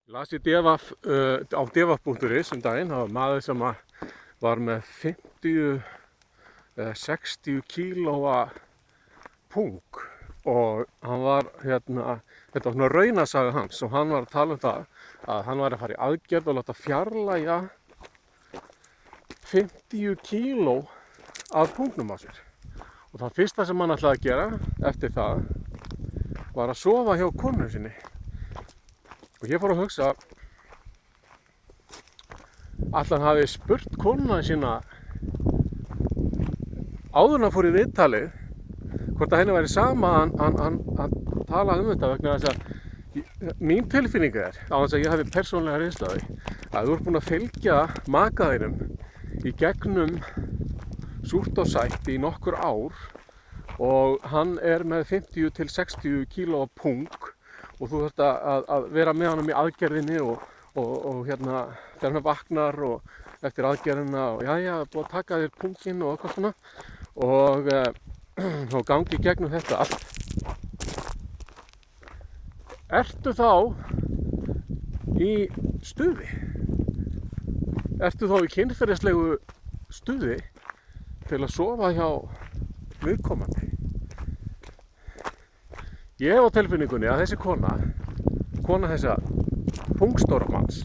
Ég las í Devaf, á devaf.is daginn, það var maður sem var með 50 eða 60 kílóa pung og hann var þetta var svona raunasaga hans og hann var að tala um það að hann var að fara í aðgerð og láta fjarlægja 50 kíló af pungnum á sér. Og það fyrsta sem hann ætlaði að gera eftir það var að sofa hjá konu sinni. Og ég fór að hugsa, ætli hann hafi spurt konuna sína áður en hann fór í viðtalið hvort að henni væri sama að hann tala um þetta vegna þess að mín tilfinning á þess að ég hafi persónulega reynslu af því að þú ert búin að fylgja maka þínum í gegnum súrt og sætt í nokkur ár og hann er með 50 til 60 kílóa pung og þú þurft að vera með honum í aðgerðinni og þegar hann vaknar og eftir aðgerðina og jæja, búið að taka þér punginn og eitthvað svona og gangi gegnum þetta allt. Ertu þá í stuði? Ertu þá í kynferðislegu stuði til að sofa hjá viðkomandi? Ég hef á tilfinningunni að þessi kona þessa pungstóra manns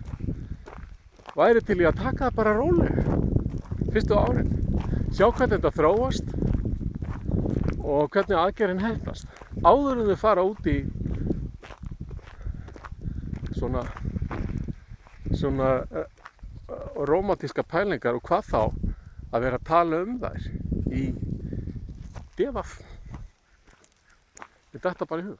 væri til í að taka það bara rólega fyrstu árin, sjá hvernig þetta þróast og hvernig aðgerðin heppnast áður en þau fara út í svona rómantískar pælingar og hvað þá að vera að tala um þær í Devaf. Þetta bara í hug.